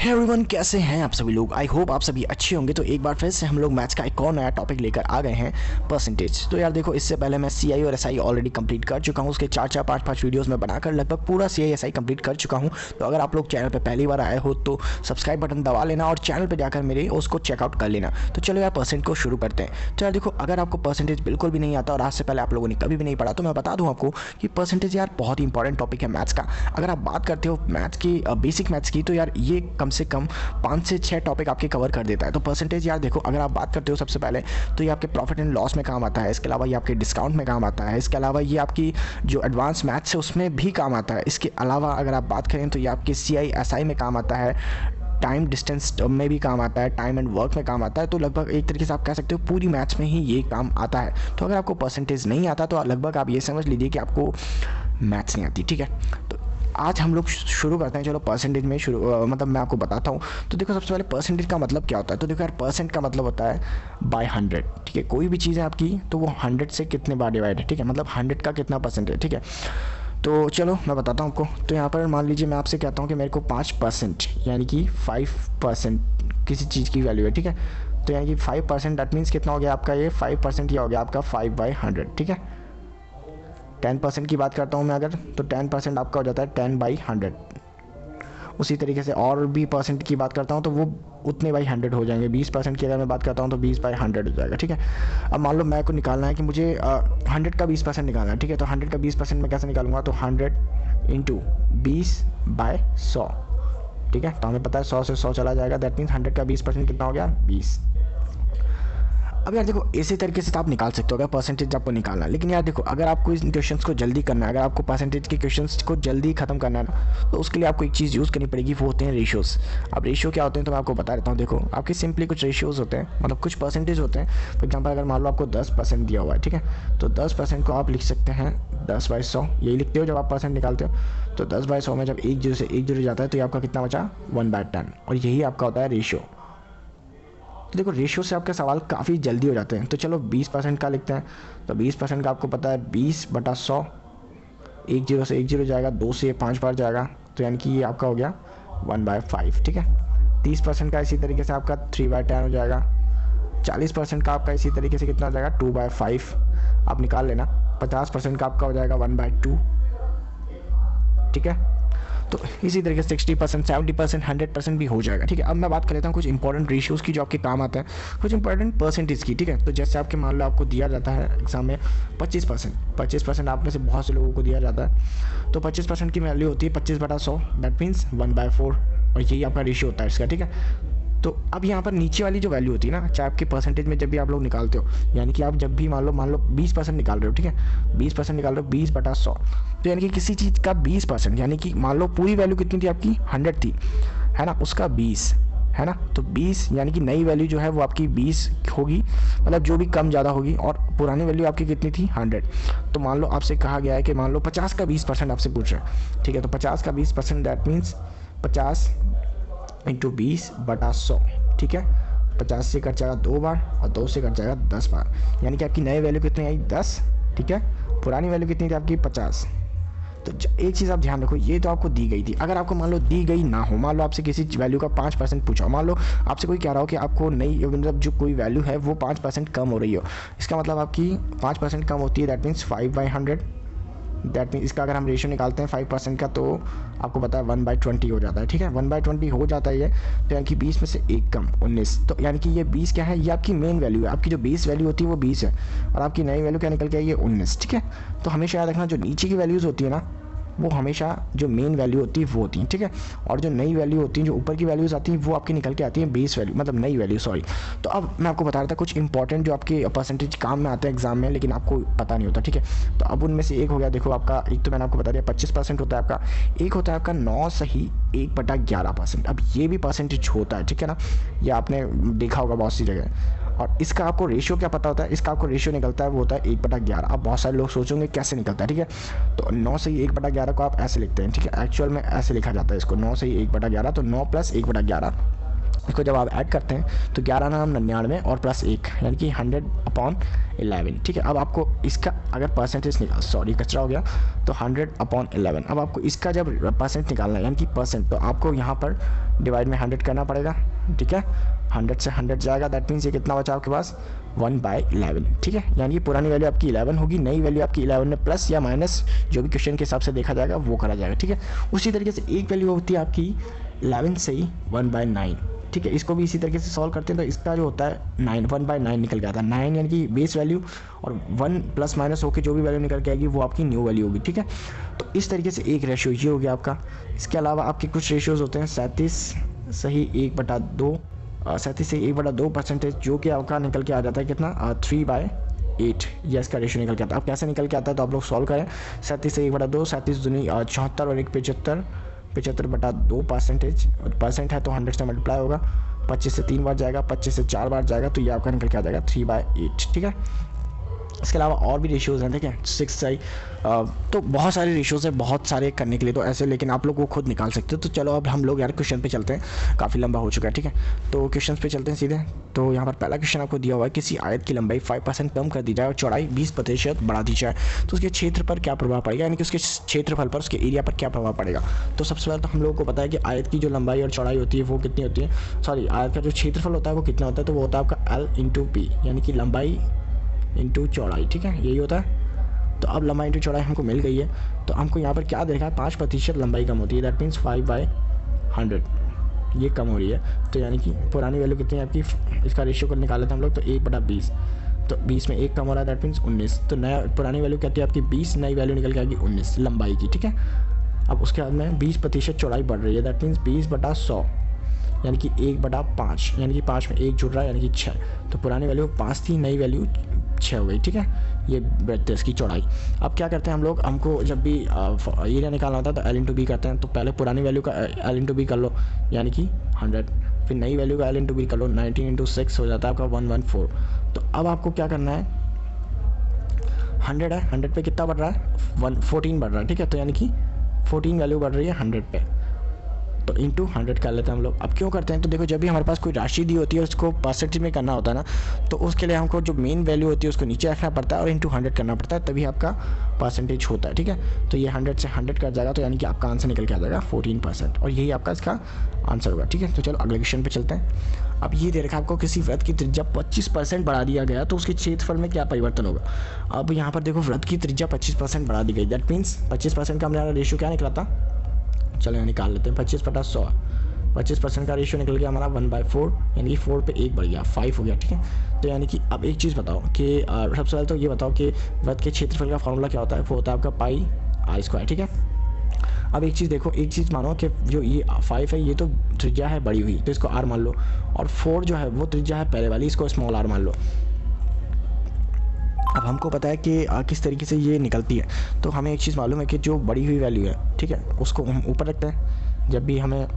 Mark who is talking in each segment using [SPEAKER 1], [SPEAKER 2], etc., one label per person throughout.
[SPEAKER 1] Hey everyone, कैसे हैं आप सभी लोग। आई होप आप सभी अच्छे होंगे। तो एक बार फिर से हम लोग मैथ्स का एक और नया टॉपिक लेकर आ गए हैं, परसेंटेज। तो यार देखो, इससे पहले मैं सीआई और एसआई ऑलरेडी कंप्लीट कर चुका हूं। उसके 4-4 5-5 वीडियोस में बनाकर लगभग पूरा सीआई एसआई कंप्लीट कर चुका हूं। तो अगर आप लोग चैनल पर पहली बार आए हो तो सब्सक्राइब बटन दबा लेना और चैनल पर जाकर मेरे उसको चेकआउट कर लेना। तो चलो यार परसेंट को शुरू करते हैं। तो यार देखो, अगर आपको परसेंटेज बिल्कुल भी नहीं आता और आज से पहले आप लोगों ने कभी भी नहीं पढ़ा तो मैं बता दूं आपको कि परसेंटेज यार बहुत ही इंपॉर्टेंट टॉपिक है मैथ्स का। अगर आप बात करते हो मैथ्स की, बेसिक मैथ्स की, तो यार ये कम से कम 5 से 6 टॉपिक आपके कवर कर देता है। तो परसेंटेज यार देखो, अगर आप बात करते हो सबसे पहले तो ये आपके प्रॉफिट एंड लॉस में काम आता है। इसके अलावा ये आपके डिस्काउंट में काम आता है। इसके अलावा ये आपकी जो एडवांस मैथ्स है उसमें भी काम आता है। इसके अलावा अगर आप बात करें तो ये आपके सीआई एसआई में काम आता है, टाइम डिस्टेंस में भी काम आता है, टाइम एंड वर्क में काम आता है। तो लगभग एक तरीके से आप कह सकते हो पूरी मैथ्स में ही ये काम आता है। तो अगर आपको परसेंटेज नहीं आता तो लगभग आप ये समझ लीजिए कि आपको मैथ्स नहीं आती। ठीक है, तो आज हम लोग शुरू करते हैं। चलो परसेंटेज में शुरू मतलब मैं आपको बताता हूँ। तो देखो, सबसे पहले परसेंटेज का मतलब क्या होता है। तो देखो यार, परसेंट का मतलब होता है बाय 100। ठीक है, कोई भी चीज़ है आपकी तो वो 100 से कितने बार डिवाइड है। ठीक है, मतलब 100 का कितना परसेंट है। ठीक है, तो चलो मैं बताता हूँ आपको। तो यहाँ पर मान लीजिए मैं आपसे कहता हूँ कि मेरे को 5% यानी कि 5% किसी चीज़ की वैल्यू है। ठीक है, तो यानी कि 5% दैट मीन्स कितना हो गया आपका, ये 5% ये हो गया आपका 5/100। ठीक है, 10% की बात करता हूँ मैं अगर, तो 10% आपका हो जाता है 10/100। उसी तरीके से और भी परसेंट की बात करता हूँ तो वो उतने बाई 100 हो जाएंगे। 20% की अगर मैं बात करता हूँ तो 20/100 हो जाएगा। ठीक है, अब मान लो मैं को निकालना है कि मुझे 100 का 20% निकालना है। ठीक है, तो 100 का 20% मैं कैसे निकालूंगा, तो 100 इंटू 20/100। ठीक है, तो हमें पता है 100 से 100 चला जाएगा, दैट मीन्स 100 का 20% कितना हो गया, 20। अब यार देखो, इसी तरीके से तो आप निकाल सकते हो अगर परसेंटेज आपको निकालना है। लेकिन यार देखो, अगर आपको इन क्वेश्चंस को जल्दी करना है, अगर आपको परसेंटेज के क्वेश्चंस को जल्दी खत्म करना है ना, तो उसके लिए आपको एक चीज़ यूज़ करनी पड़ेगी, वो होते हैं रेशियोज़। अब रेशियो क्या होते हैं तो मैं आपको बता देता हूँ। देखो, आपके सिंपली कुछ रेशियोज़ होते हैं, मतलब कुछ परसेंटेज होते हैं। फॉर एग्जाम्पल, अगर मान लो आपको 10% दिया हुआ है, ठीक है, तो 10% को आप लिख सकते हैं 10/100। यही लिखते हो जब आप परसेंट निकालते हो। तो 10/100 में जब एक जीरो से एक जीरो जाता है तो ये आपका कितना बचा, 1/10। और यही आपका होता है रेशियो। तो देखो, रेशियो से आपके सवाल काफ़ी जल्दी हो जाते हैं। तो चलो 20% का लिखते हैं। तो 20% का आपको पता है 20/100। एक जीरो से एक जीरो जाएगा, 2 से 5 बार जाएगा, तो यानी कि ये आपका हो गया 1/5। ठीक है, 30% का इसी तरीके से आपका 3/10 हो जाएगा। 40% का आपका इसी तरीके से कितना हो जाएगा, 2/5। आप निकाल लेना। 50% का आपका हो जाएगा 1/2। ठीक है, तो इसी तरीके से 60%, 70%, 100% भी हो जाएगा। ठीक है, अब मैं बात कर लेता हूँ कुछ इंपॉर्टेंट रेशियोज़ की जो आपके काम आते हैं, कुछ इंपॉर्टेंट परसेंटेज की। ठीक है, तो जैसे आपके मान लो आपको दिया जाता है एग्जाम में 25%। आप में से बहुत से लोगों को दिया जाता है। तो 25% की वैल्यू होती है 25/100, दैट मीन्स 1/4। और यही आपका रेशियो होता है इसका। ठीक है, तो अब यहाँ पर नीचे वाली जो वैल्यू होती है ना, चाहे आपके परसेंटेज में जब भी आप लोग निकालते हो, यानी कि आप जब भी मान लो 20% निकाल रहे हो। ठीक है, 20% निकाल रहे हो 20/100, तो यानी कि किसी चीज़ का 20%, यानी कि मान लो पूरी वैल्यू कितनी थी आपकी, 100 थी, है ना, उसका 20 है ना। तो 20 यानी कि नई वैल्यू जो है वो आपकी 20 होगी, मतलब जो भी कम ज़्यादा होगी। और पुरानी वैल्यू आपकी कितनी थी, 100। तो मान लो आपसे कहा गया है कि मान लो 50 का 20% आपसे पूछ रहे हैं। ठीक है, तो 50 का 20% दैट मीन्स 50 इंटू 20/100। ठीक है, 50 से कट जाएगा 2 बार और 2 से कट जाएगा 10 बार, यानी कि आपकी नई वैल्यू कितनी आई, 10। ठीक है, पुरानी वैल्यू कितनी थी आपकी, 50। तो एक चीज़ आप ध्यान रखो, ये तो आपको दी गई थी। अगर आपको मान लो दी गई ना हो, मान लो आपसे किसी वैल्यू का 5% पूछा, मान लो आपसे कोई कह रहा हो कि आपको नई मतलब जो कोई वैल्यू है वो 5% कम हो रही हो, इसका मतलब आपकी 5% कम होती है, दैट मीन्स 5/100। दैट मीन इसका अगर हम रेशियो निकालते हैं 5% का, तो आपको पता है 1/20 हो जाता है। ठीक है, 1/20 हो जाता है ये, तो यानी कि 20 में से एक कम 19। तो यानी कि ये 20 क्या है, ये आपकी मेन वैल्यू है। आपकी जो बेस वैल्यू होती है वो 20 है, और आपकी नई वैल्यू क्या निकल के आई है, 19। ठीक है, तो हमेशा याद रखना, जो नीचे की वैल्यूज़ होती है ना, वो हमेशा जो मेन वैल्यू होती है वो होती है। ठीक है, और जो नई वैल्यू होती है, जो ऊपर की वैल्यूज़ आती हैं, वो आपकी निकल के आती है बेस वैल्यू, मतलब नई वैल्यू, सॉरी। तो अब मैं आपको बता रहा था कुछ इंपॉर्टेंट जो आपके परसेंटेज काम में आते हैं एग्जाम में, लेकिन आपको पता नहीं होता। ठीक है, तो अब उनमें से एक हो गया, देखो आपका एक तो मैंने आपको बता दिया 25% होता है आपका, एक होता है आपका 9 सही 1/11%। अब ये भी परसेंटेज होता है। ठीक है ना, ये आपने देखा होगा बहुत सी जगह। और इसका आपको रेशियो क्या पता होता है, इसका आपको रेशियो निकलता है वो होता है 1/11। अब बहुत सारे लोग सोचेंगे कैसे निकलता है। ठीक है, तो 9 से 1/11 को आप ऐसे लिखते हैं। ठीक है, एक्चुअल में ऐसे लिखा जाता है इसको, 9 से 1/11, तो 9 + 1/11 इसको जब आप ऐड करते हैं तो 11 नाम 99 और प्लस 1 यानी कि 100/11, ठीक है। अब आपको इसका अगर परसेंटेज सॉरी कचरा हो गया, तो 100/11। अब आपको इसका जब परसेंट निकालना है यानी कि परसेंट, तो आपको यहाँ पर डिवाइड में 100 करना पड़ेगा, ठीक है। 100 से 100 जाएगा, दैट मीन्स ये कितना बचा आपके पास 1/11, ठीक है। यानी कि पुरानी वैल्यू आपकी 11 होगी, नई वैल्यू आपकी 11 में प्लस या माइनस जो भी क्वेश्चन के हिसाब से देखा जाएगा वो करा जाएगा, ठीक है। उसी तरीके से एक वैल्यू होती है आपकी 11 से ही 1/9, ठीक है। इसको भी इसी तरीके से सॉल्व करते हैं तो इसका जो होता है 1/9 निकल के आता है। 9 यानी कि बेस वैल्यू, और 1 प्लस माइनस होकर जो भी वैल्यू निकल के आएगी वो आपकी न्यू वैल्यू होगी, ठीक है। तो इस तरीके से एक रेशियो ये हो गया आपका। इसके अलावा आपके कुछ रेशियोज़ होते हैं 37 सही 1/2, 37 से 1/2 परसेंटेज, जो कि आपका निकल के आ जाता है कितना 3/8, ये इसका रेशियो निकल के आता है। अब कैसे निकल के आता है तो आप लोग सॉल्व करें। 37 से 1/2, 37 दूनी 74 और 1 75, 75/2 परसेंटेज, और परसेंट है तो 100 से मल्टीप्लाई होगा, 25 से 3 बार जाएगा, 25 से 4 बार जाएगा, तो ये आपका निकल के आ जाएगा 3/8, ठीक है। इसके अलावा और भी रेशियोज़ हैं, ठीक है, 6 से तो बहुत सारे रेशियोज़ हैं, बहुत सारे करने के लिए तो ऐसे, लेकिन आप लोग वो खुद निकाल सकते हो। तो चलो अब हम लोग यार क्वेश्चन पे चलते हैं, काफ़ी लंबा हो चुका है, ठीक है। तो क्वेश्चन पे चलते हैं सीधे। तो यहाँ पर पहला क्वेश्चन आपको दिया हुआ है, किसी आयत की लंबाई 5% कम कर दी जाए और चौड़ाई 20% बढ़ा दी जाए तो उसके क्षेत्र पर क्या प्रभाव पड़ेगा, यानी कि उसके क्षेत्रफल पर, उसके एरिया पर क्या प्रभाव पड़ेगा। तो सबसे पहले तो हम लोगों को पता है कि आयत की जो लंबाई और चौड़ाई होती है वो कितनी होती है, सॉरी आयत का जो क्षेत्रफल होता है वो कितना होता है, तो वो होता है आपका L/P, यानी कि लंबाई इंटू चौड़ाई, ठीक है, यही होता है। तो अब लंबाई इंटू चौड़ाई हमको मिल गई है, तो हमको यहाँ पर क्या देखा है 5% लंबाई कम होती है, दैट मीन्स 5/100 ये कम हो रही है। तो यानी कि पुरानी वैल्यू कितनी है आपकी, इसका रेशियो को निकाले थे हम लोग, तो 1/20, तो 20 में 1 कम हो रहा है, दैट मीन्स 19। तो नया पुरानी वैल्यू कहती है आपकी 20, नई वैल्यू निकल के आएगी 19 लंबाई की, ठीक है। अब उसके बाद में 20% चौड़ाई बढ़ रही है, दैट मीन्स 20/100 यानी कि 1/5, यानी कि 5 में 1 जुड़ रहा है, यानी कि 6। तो पुरानी वैल्यू 5 थी, नई वैल्यू 6 हो गई, ठीक है। ये ब्रेथ है इसकी चौड़ाई। अब क्या करते हैं हम लोग, हमको जब भी एरिया निकालना होता है तो L/B करते हैं। तो पहले पुरानी वैल्यू का L/B कर लो, यानी कि 100, फिर नई वैल्यू का L/B कर लो, 19 × 6 हो जाता है आपका 114। तो अब आपको क्या करना है, 100 है, 100 पे कितना बढ़ रहा है 14 बढ़ रहा है, ठीक है। तो यानी कि 14 वैल्यू बढ़ रही है 100 पे, तो इंटू 100 कर लेते हैं हम लोग। अब क्यों करते हैं, तो देखो जब भी हमारे पास कोई राशि दी होती है उसको परसेंटेज में करना होता है ना, तो उसके लिए हमको जो मेन वैल्यू होती है उसको नीचे रखना पड़ता है और इंटू 100 करना पड़ता है, तभी आपका परसेंटेज होता है, ठीक है। तो ये 100 से 100 कर जाएगा, तो यानी कि आपका आंसर निकल के आ जाएगा 14%, और यही आपका इसका आंसर होगा, ठीक है। तो चलो अगले क्वेश्चन पे चलते हैं। अब ये दे रखा है आपको, किसी वृत्त की त्रिज्या 25% बढ़ा दिया गया तो उसके क्षेत्रफल में क्या परिवर्तन होगा। अब यहाँ पर देखो वृत्त की त्रिज्या 25% बढ़ा दी गई, दैट मीन्स 25% का हमारा रेशियो क्या निकला था, चलो यहाँ निकाल लेते हैं। 25/100, 25% का रेशियो निकल गया हमारा 1/4, यानी कि 4 पे 1 बढ़ गया, 5 हो गया, ठीक है। तो यानी कि अब एक चीज़ बताओ कि सबसे पहले तो ये बताओ कि वृत्त के क्षेत्रफल का फॉर्मूला क्या होता है, वो होता है आपका πr², ठीक है। अब एक चीज़ देखो, एक चीज़ मानो कि जो ये 5 है ये तो त्रिज्या है बड़ी हुई, तो इसको r मान लो, और 4 जो है वो त्रिज्या है पहले वाली, इसको स्मॉल r मान लो। अब हमको पता है कि किस तरीके से ये निकलती है, तो हमें एक चीज़ मालूम है कि जो बड़ी हुई वैल्यू है, ठीक है, उसको हम ऊपर रखते हैं। जब भी हमें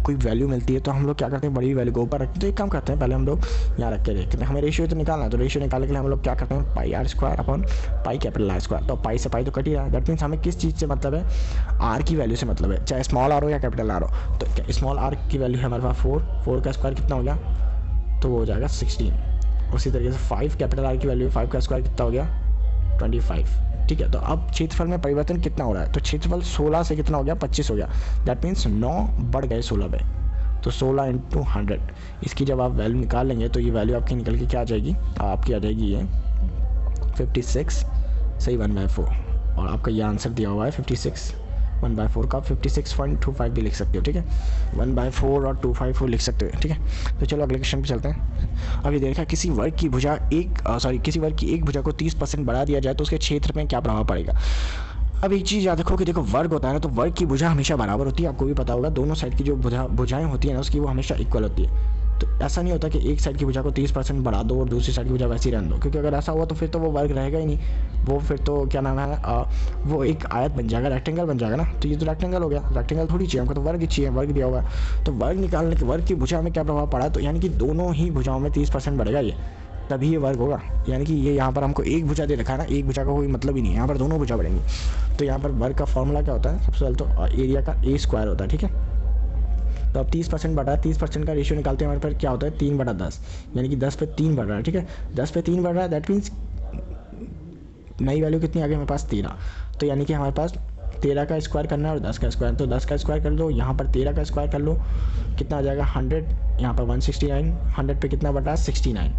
[SPEAKER 1] कोई वैल्यू मिलती है तो हम लोग क्या करते हैं, बड़ी वैल्यू को ऊपर रखते हैं। तो एक काम करते हैं, पहले हम लोग यहाँ रख के देखते हैं, हमें रेशियो तो निकालना है, तो रेशियो निकालने के लिए हम लोग क्या करते हैं, πr² πR²। तो पाई से पाई तो कट ही रहा है, दैट मीन्स हमें किस चीज़ से मतलब है, आर की वैल्यू से मतलब है, चाहे स्मॉल आर हो या कैपिटल आर हो। तो स्मॉल आर की वैल्यू है हमारे पास 4 का स्क्वायर कितना हो गया, तो वो हो जाएगा 16। उसी तरीके से 5 कैपिटल आर की वैल्यू, 5 का स्क्वायर कितना हो गया 25, ठीक है। तो अब क्षेत्रफल में परिवर्तन कितना हो रहा है, तो क्षेत्रफल 16 से कितना हो गया 25 हो गया, दैट मीन्स 9 बढ़ गए 16 पे, तो 16 × 100। इसकी जब आप वैल्यू निकाल लेंगे तो ये वैल्यू आपकी निकल के क्या आ जाएगी, आपकी आ जाएगी ये 56 सही 1/4, और आपका ये आंसर दिया हुआ है 56 1/4 का 56.25 भी लिख सकते हो, ठीक है। 1/4 और 254 लिख सकते हो, ठीक है। तो चलो अगले क्वेश्चन पे चलते हैं। अभी देखा, किसी वर्ग की भुजा किसी वर्ग की एक भुजा को 30% बढ़ा दिया जाए तो उसके क्षेत्र में क्या प्रभाव पड़ेगा। अब एक चीज़ याद रखो कि देखो वर्ग होता है ना, तो वर्ग की भुजा हमेशा बराबर होती है, आपको भी पता होगा, दोनों साइड की जो भुजाएं होती है ना उसकी वो हमेशा इक्वल होती है। तो ऐसा नहीं होता कि एक साइड की भुजा को 30% बढ़ा दो और दूसरी साइड की भुजा वैसी रहने दो, क्योंकि अगर ऐसा हुआ तो फिर तो वो वर्ग रहेगा ही नहीं, वो फिर तो क्या नाम है वो एक आयत बन जाएगा, रेक्टेंगल बन जाएगा ना। तो ये तो रेक्टेंगल हो गया, रेक्टेंगल थोड़ी चाहिए हमको, तो वर्ग ही चाहिए, वर्ग दिया होगा। तो वर्ग निकालने के वर्ग की भुजा में क्या प्रभाव पड़ा, तो यानी कि दोनों ही भुजाओं में 30% बढ़ेगा ये, तभी ये वर्ग होगा। यानी कि ये यहाँ पर हमको एक भुजा दे रखा है ना, एक भुजा का कोई मतलब ही नहीं है, यहाँ पर दोनों भुजा बढ़ेंगी। तो यहाँ पर वर्ग का फॉर्मूला क्या होता है, सबसे पहले तो एरिया का A² होता है, ठीक है। तो अब 30% बढ़ रहा है, 30% का रेशियो निकालते हैं हमारे पास क्या होता है 3/10, यानी कि 10 पे 3 बढ़ रहा है। ठीक है, 10 पे 3 बढ़ रहा है, दैट मीन्स नई वैल्यू कितनी आ गई हमारे पास 13। तो यानी कि हमारे पास 13 का स्क्वायर करना है और 10 का स्क्वायर, तो 10 का स्क्वायर कर लो, यहाँ पर 13 का स्क्वायर कर लो, कितना आ जाएगा 100, यहाँ पर 169, 100 पे कितना बढ़ रहा है 69,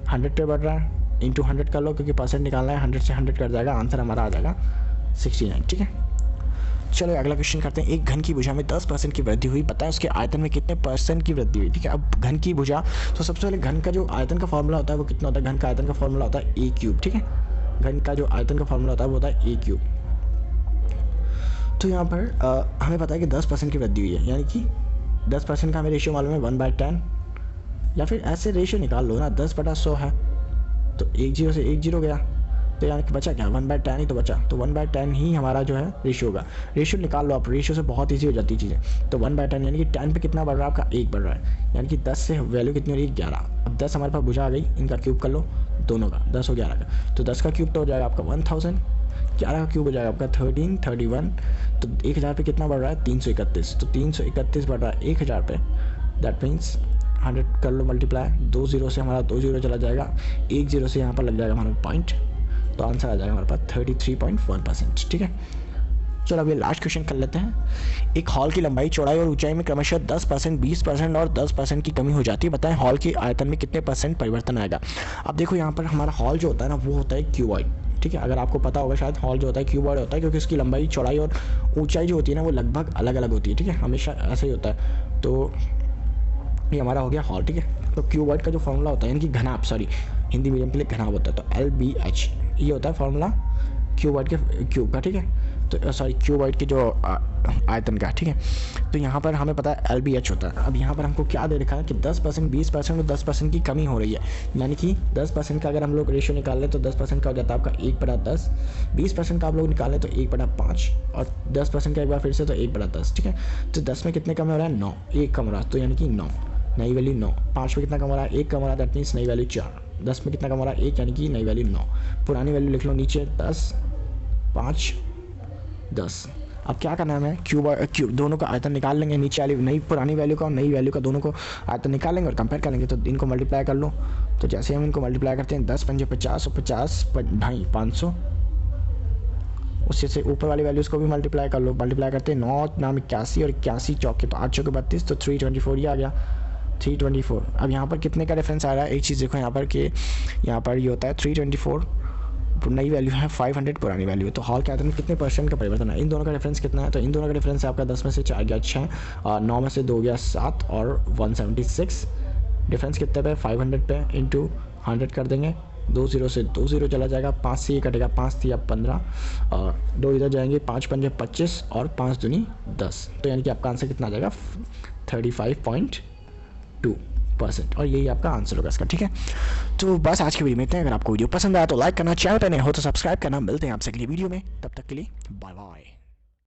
[SPEAKER 1] 100 पे बढ़ रहा है, इंटू 100 कर लो क्योंकि परसेंट निकालना है, 100 से 100 कट जाएगा, आंसर हमारा आ जाएगा 69। ठीक है, चलो अगला क्वेश्चन करते हैं। एक घन की भुजा में 10% की वृद्धि हुई, पता है उसके आयतन में कितने परसेंट की वृद्धि हुई। ठीक है, अब घन की भुजा, तो सबसे पहले घन का जो आयतन का फॉर्मूला होता है वो कितना होता है, घन का आयतन का फॉर्मूला होता है a³। ठीक है, घन का जो आयतन का फॉर्मूला होता है वो होता है a³। तो यहाँ पर हमें पता है कि 10% की वृद्धि हुई है, यानी कि 10% का हमें रेशियो मालूम है 1/10, या फिर ऐसे रेशियो निकाल लो ना, 10/100 है तो 1 0 से 1 0 गया, तो यानी कि बचा क्या 1/10 ही तो बचा, तो 1/10 ही हमारा जो है रेशियो होगा। रेशियो निकाल लो आप, रेशियो से बहुत ईजी हो जाती है चीज़ें। तो 1/10 यानी कि 10 पे कितना बढ़ रहा है आपका 1 बढ़ रहा है, यानी कि 10 से वैल्यू कितनी हो रही है 11। अब 10 हमारे पास भुजा आ गई, इनका क्यूब कर लो दोनों का, 10 और 11 का, तो 10 का क्यूब तो हो जाएगा आपका 1000, 11 का क्यूब हो जाएगा आपका 1331, तो 1000 पे कितना बढ़ रहा है 331, तो 331 बढ़ रहा है 1000 पे, दैट मीन्स 100 कर लो मल्टीप्लाई, 2 0 से हमारा 2 0 चला जाएगा, 1 0 से यहाँ पर लग जाएगा हमारा पॉइंट, तो आंसर आ जाएगा हमारे पास 33.1%। ठीक है, चलो अब ये लास्ट क्वेश्चन कर लेते हैं। एक हॉल की लंबाई, चौड़ाई और ऊंचाई में क्रमशः 10%, 20% और 10% की कमी हो जाती है, बताएं हॉल के आयतन में कितने परसेंट परिवर्तन आएगा। अब देखो यहाँ पर हमारा हॉल जो होता है ना वो होता है क्यूबॉइड। ठीक है, अगर आपको पता होगा शायद, हॉल जो होता है क्यूबॉइड होता है, क्योंकि उसकी लंबाई, चौड़ाई और ऊंचाई जो होती है ना वो लगभग अलग अलग होती है। ठीक है, हमेशा ऐसा ही होता है। तो ये हमारा हो गया हॉल। ठीक है, तो क्यूबॉइड का जो फॉर्मूला होता है, यानी कि घनाभ, सॉरी हिंदी मीडियम के लिए घनाभ होता है, तो LBH ये होता है फॉर्मूला क्यूबॉइड के क्यूब का। ठीक है, तो सॉरी क्यूबॉइड की जो आयतन का। ठीक है, तो यहाँ पर हमें पता है LBH होता है। अब यहाँ पर हमको क्या दे रखा है कि 10%, 20% और 10% की कमी हो रही है, यानी कि 10% का अगर हम लोग रेशियो निकाल लें तो 10% का हो जाता है आपका 1/10, 20% का आप लोग निकालें तो 1/5 और 10% का एक बार फिर से तो 1/10। ठीक है, तो 10 में कितने कम हो रहा है 9, 1 कम हो रहा है, तो यानी कि 9, नई वैल्यू 9, 5 में कितना कम हो रहा है 1 कम हो रहा है, दैट मीन्स नई वैल्यू 4, 10 में कितना कम हो रहा है 1, यानी कि नई वैल्यू 9, पुरानी वैल्यू लिख लो नीचे 10, 5, 10। अब क्या करना है हमें, क्यूब दोनों का आयतन निकाल लेंगे, नीचे वाली नई पुरानी वैल्यू का और नई वैल्यू का दोनों को आयतन निकाल लेंगे और कंपेयर करेंगे, तो इनको मल्टीप्लाई कर लो। तो जैसे हम इनको मल्टीप्लाई करते हैं 10 पंजे 50 और 50 ढाई 500, उससे से ऊपर वाली वैल्यूज़ को भी मल्टीप्लाई कर लो। मल्टीप्लाई करते हैं 9 9 81 और 81 चौके, तो 8 चौके 32, तो 324 ही आ गया, 324। अब यहाँ पर कितने का डिफरेंस आ रहा है, एक चीज़ देखो यहाँ पर कि यहाँ पर ये होता है 324 नई वैल्यू है, 500 पुरानी वैल्यू है, तो हॉल के आयतन में कितने परसेंट का परिवर्तन है। इन दोनों का डिफरेंस कितना है, तो इन दोनों का डिफरेंस है आपका 10 में से 4 गया 6 और 9 में से 2 गया 7 और 176, डिफरेंस कितने पे 500 पे, इंटू 100 कर देंगे, 2 0 से 2 0 चला जाएगा, 5 से ये कटेगा, 5 थी अब 15 और 2 इधर जाएंगे, 5 पंजे 25 और 5 दूनी 10, तो यानी कि आपका आंसर कितना आ जाएगा 35.2%, और यही आपका आंसर होगा इसका। ठीक है, तो बस आज की वीडियो में इतना ही। अगर आपको वीडियो पसंद आया तो लाइक करना, चैनल पर नए हो तो सब्सक्राइब करना। मिलते हैं आपसे अगली वीडियो में, तब तक के लिए बाय बाय।